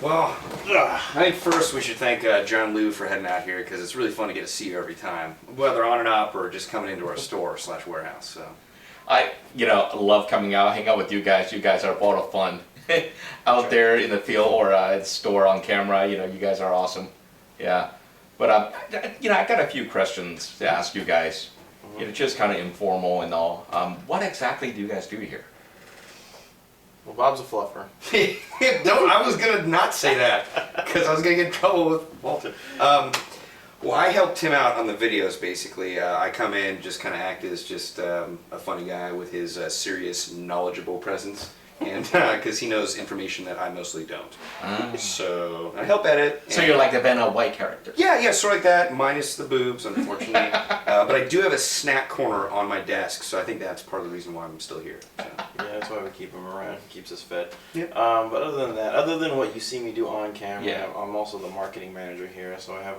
Well, I think first we should thank John Liu for heading out here because it's really fun to get to see you every time, whether on and up or just coming into our store/warehouse. So, I love coming out, hang out with you guys. You guys are a lot of fun out there in the field or at the store on camera. You guys are awesome. Yeah, but I got a few questions to ask you guys. Just kind of informal and all. What exactly do you guys do here? Well, Bob's a fluffer. I was gonna not say that because I was gonna get in trouble with Walter. Well, I helped him out on the videos. Basically, I come in, just kind of act as just a funny guy with his serious, knowledgeable presence, and because he knows information that I mostly don't. So I help edit. So you're like the Vanna White character. Yeah, sort of like that, minus the boobs, unfortunately. But I do have a snack corner on my desk, so I think that's part of the reason why I'm still here. So. Yeah, that's why we keep him around. Keeps us fed. Yeah. But other than that, other than what you see me do on camera, Yeah. I'm also the marketing manager here. So I have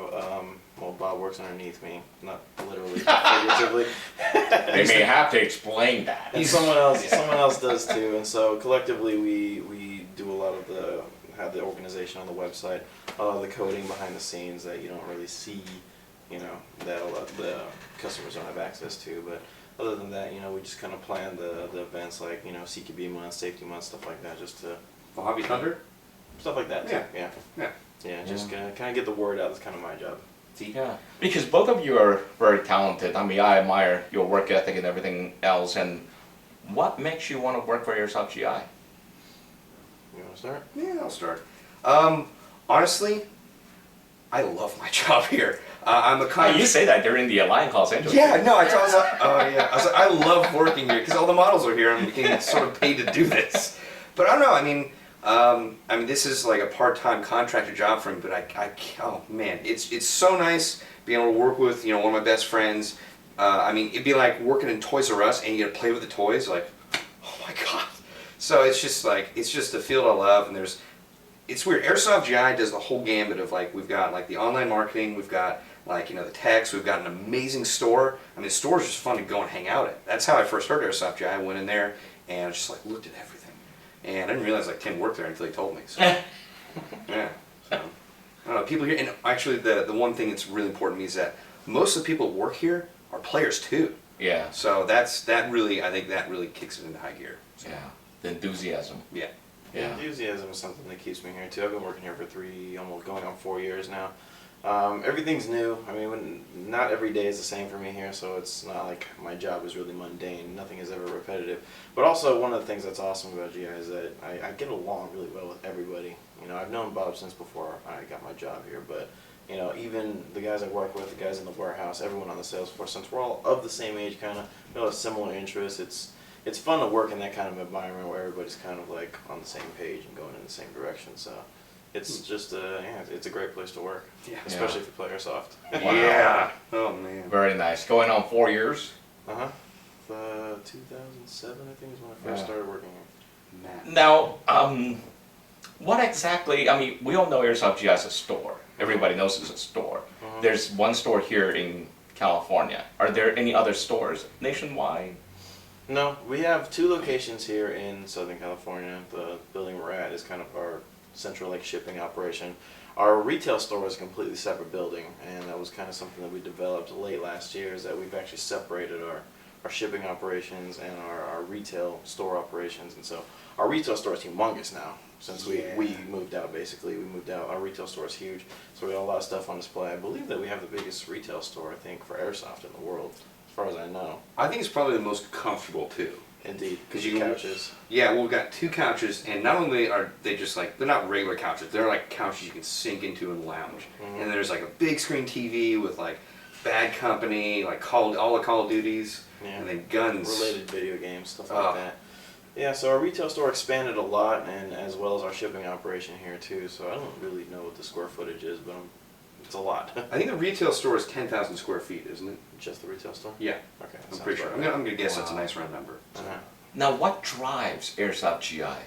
Bob works underneath me, not literally, figuratively. They may have to explain that. And someone else does too. And so collectively, we do a lot of have the organization on the website, a lot of the coding behind the scenes that you don't really see, that a lot of the customers don't have access to. But other than that, we just kind of plan the events like, CQB month, safety month, stuff like that, just to... Mojave Thunder? Stuff like that, too. Yeah. Yeah, just kind of get the word out. That's kind of my job. Yeah, because both of you are very talented. I mean, I admire your work ethic and everything else. And what makes you want to work for Airsoft GI? You want to start? Yeah, I'll start. Honestly, I love my job here. I'm a kind. You say that during the Alliance Los Angeles. Yeah, no, I was like, I love working here because all the models are here and we getting sort of paid to do this. But I don't know. I mean, this is like a part-time contractor job for me. But oh man, it's so nice being able to work with one of my best friends. I mean, it'd be like working in Toys R Us and you get to play with the toys. Like, oh my god. So it's just a field I love, and it's weird. Airsoft GI does the whole gambit of we've got like the online marketing, we've got the techs, we've got an amazing store. I mean, the store's just fun to go and hang out at. That's how I first heard Airsoft GI. I went in there and I just looked at everything, and I didn't realize Tim worked there until he told me. So yeah, so I don't know. People here, and actually the one thing that's really important to me is that most of the people that work here are players too. Yeah. So I think that really kicks it into high gear. So. Yeah. The enthusiasm. Yeah. Yeah. Enthusiasm is something that keeps me here too. I've been working here for almost going on 4 years now. Everything's new. I mean, not every day is the same for me here, so it's not like my job is really mundane. Nothing is ever repetitive. But also, one of the things that's awesome about GI is that I get along really well with everybody. I've known Bob since before I got my job here, but even the guys I work with, the guys in the warehouse, everyone on the sales force, since we're all of the same age, kind of, similar interests, it's fun to work in that kind of environment where everybody's kind of like on the same page and going in the same direction. So it's just it's a great place to work, especially if you play Airsoft. Yeah. Oh man. Very nice. Going on 4 years. 2007, I think, is when I first started working here. Now, what exactly? I mean, we all know Airsoft GI as a store. Everybody knows it's a store. There's one store here in California. Are there any other stores nationwide? No, we have 2 locations here in Southern California. The building we're at is kind of our central shipping operation. Our retail store is a completely separate building, and that was kind of something that we developed late last year, is that we've actually separated our shipping operations and our retail store operations. And so our retail store is humongous now. Since we moved out, basically, we moved out. Our retail store is huge, so we have a lot of stuff on display. I believe that we have the biggest retail store, I think, for Airsoft in the world, as far as I know. I think it's probably the most comfortable too. Indeed, because you couches. Yeah, well, we've got 2 couches, and not only are they just they're not regular couches. They're like couches you can sink into and lounge. And there's a big screen TV with Bad Company, all the Call of Duties, and then guns, related video games, stuff like that. Yeah, so our retail store expanded a lot, and as well as our shipping operation here too. So I don't really know what the square footage is, but it's a lot. I think the retail store is 10,000 square feet, isn't it? Just the retail store? Yeah. Okay. I'm pretty sure. I'm gonna guess that's a nice round number. So. Now, what drives Airsoft GI?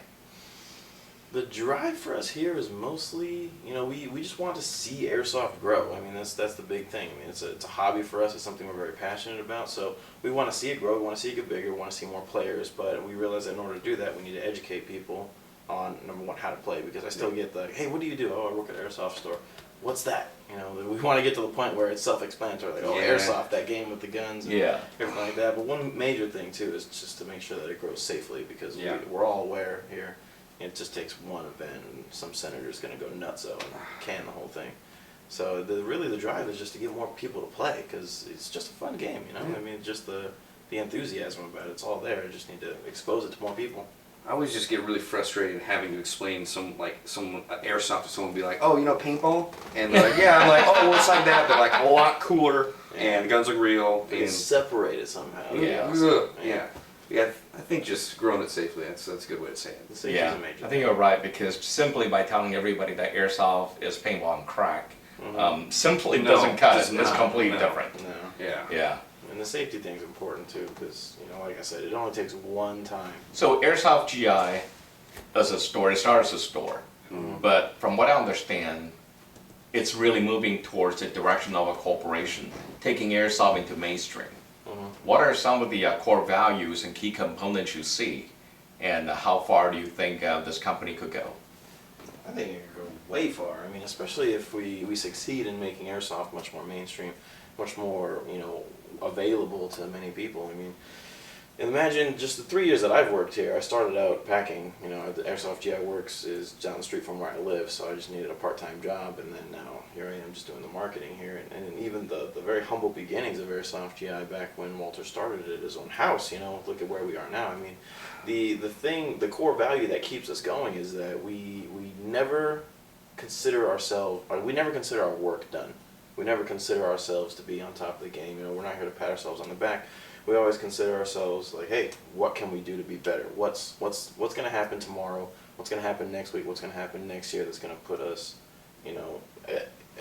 The drive for us here is mostly, we just want to see Airsoft grow. I mean, that's the big thing. I mean, it's a hobby for us. It's something we're very passionate about. So we want to see it grow. We want to see it get bigger. We want to see more players. But we realize that in order to do that, we need to educate people on number one how to play, because I still get the, hey, what do you do? Oh, I work at an airsoft store. What's that? You know, we want to get to the point where it's self-explanatory, like, oh, Yeah. airsoft, that game with the guns and Yeah. everything like that. But one major thing too is just to make sure that it grows safely, because Yeah. we're all aware here. It just takes one event and some senator's going to go nutso and can the whole thing. So really the drive is just to get more people to play, because it's just a fun game, you know. Yeah. I mean, just the enthusiasm about it's all there. I just need to expose it to more people. I always just get really frustrated having to explain some airsoft to someone, be like, oh, you know paintball? And they're like, yeah. I'm like, oh, well, it's like that, but like a lot cooler, and guns look real. It's separated somehow. Yeah. Yeah. I think just growing it safely, that's a good way to say it. The safety Yeah, is a major I think you're right, because simply by telling everybody that airsoft is paintball and crack, simply No, doesn't cut does it. It's not, completely no. different. No. Yeah. Yeah. And the safety thing's important too, because, you know, like I said, it only takes one time. So Airsoft GI as a store, it started as a store, but from what I understand, it's really moving towards the direction of a corporation, taking airsoft into mainstream. What are some of the core values and key components you see, and how far do you think this company could go? I think it could go way far. I mean, especially if we succeed in making airsoft much more mainstream, much more, you know, available to many people. I mean, imagine just the 3 years that I've worked here. I started out packing, you know, the Airsoft GI Works is down the street from where I live, so I just needed a part-time job, and then now here I am just doing the marketing here. And even the very humble beginnings of Airsoft GI back when Walter started it at his own house, you know, look at where we are now. I mean, the core value that keeps us going is that we never consider ourselves, we never consider our work done. We never consider ourselves to be on top of the game. You know, we're not here to pat ourselves on the back. We always consider ourselves like, hey, what can we do to be better? What's going to happen tomorrow? What's going to happen next week? What's going to happen next year that's going to put us, you know,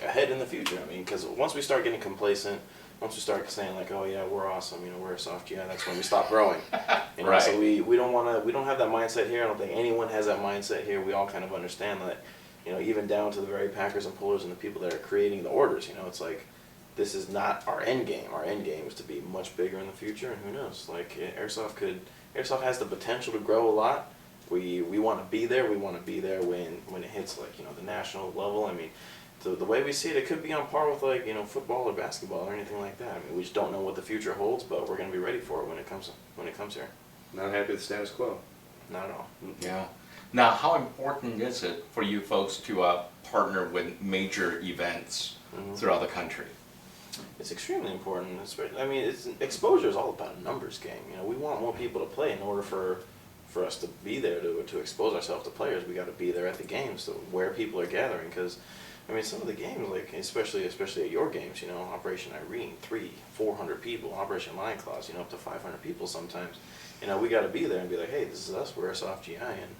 ahead in the future? I mean, because once we start getting complacent, once we start saying like, oh yeah, we're awesome, you know, we're Airsoft GI, that's when we stop growing. You know, Right. So we don't have that mindset here. I don't think anyone has that mindset here. We all kind of understand that, you know, even down to the very packers and pullers and the people that are creating the orders. You know, it's like, this is not our end game. Our end game is to be much bigger in the future, and who knows? Like Airsoft has the potential to grow a lot. We want to be there. We want to be there when it hits, like, you know, the national level. I mean, the way we see it, it could be on par with, like, you know, football or basketball or anything like that. I mean, we just don't know what the future holds, but we're going to be ready for it when it comes here. Not happy with the status quo. Not at all. Yeah. Now, how important is it for you folks to partner with major events throughout the country? It's extremely important. I mean, exposure is all about a numbers game. You know, we want more people to play. In order for us to be there to expose ourselves to players, we got to be there at the games, where people are gathering. Because, I mean, some of the games, like especially at your games, you know, Operation Irene, 300-400 people. Operation Lion Claws, you know, up to 500 people sometimes. You know, we got to be there and be like, hey, this is us. We're Airsoft GI, and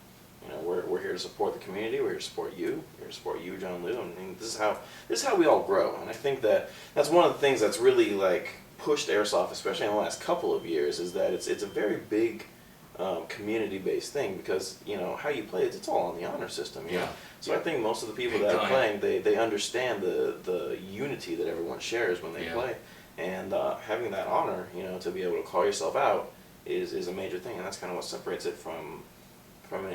you know, we're here to support the community. We're here to support you. We're here to support you, John Liu. And this is how we all grow. And I think that's one of the things that's really like pushed Airsoft, especially in the last couple of years, is that it's a very big community-based thing, because, you know, how you play it's all on the honor system. You know? So I think most of the people that are playing, they understand the unity that everyone shares when they play, and having that honor, you know, to be able to call yourself out is a major thing, and that's kind of what separates it from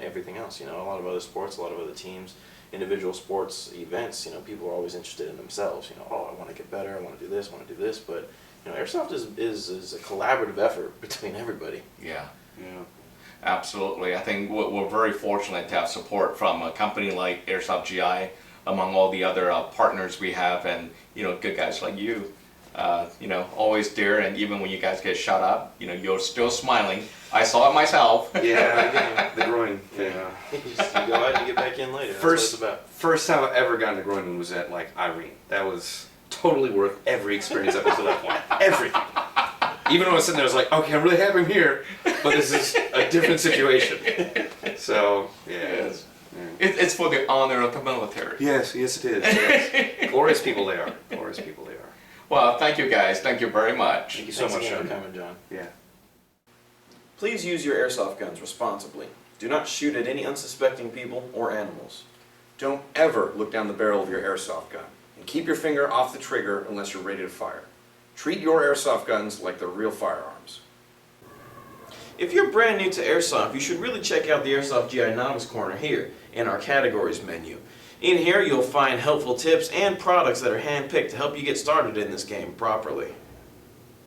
everything else. You know, a lot of other sports, a lot of other teams, individual sports events, you know, people are always interested in themselves. You know, oh, I want to get better, I want to do this, I want to do this. But, you know, Airsoft is a collaborative effort between everybody. Yeah. Yeah. Absolutely. I think we're very fortunate to have support from a company like Airsoft GI, among all the other partners we have, and, you know, good guys like you. You know, always there, and even when you guys get shot up, you know, you're still smiling. I saw it myself. Yeah, the groin. Yeah. You go out and you get back in later. That's what it's about. First time I've ever gotten a groin wound was at, like, Irene. That was totally worth every experience up until that point. Everything. Even when I was sitting there, I was like, okay, I'm really happy I'm here, but this is a different situation. So, yeah. It's for the honor of the military. Yes, it is. Yes. Glorious people they are. Glorious people they are. Well, thank you guys. Thank you very much. Thank you so much, again Sean. for coming, John. Yeah. Please use your airsoft guns responsibly. Do not shoot at any unsuspecting people or animals. Don't ever look down the barrel of your airsoft gun, and keep your finger off the trigger unless you're ready to fire. Treat your airsoft guns like they're real firearms. If you're brand new to Airsoft, you should really check out the Airsoft GI Novice Corner here in our categories menu. In here, you'll find helpful tips and products that are handpicked to help you get started in this game properly.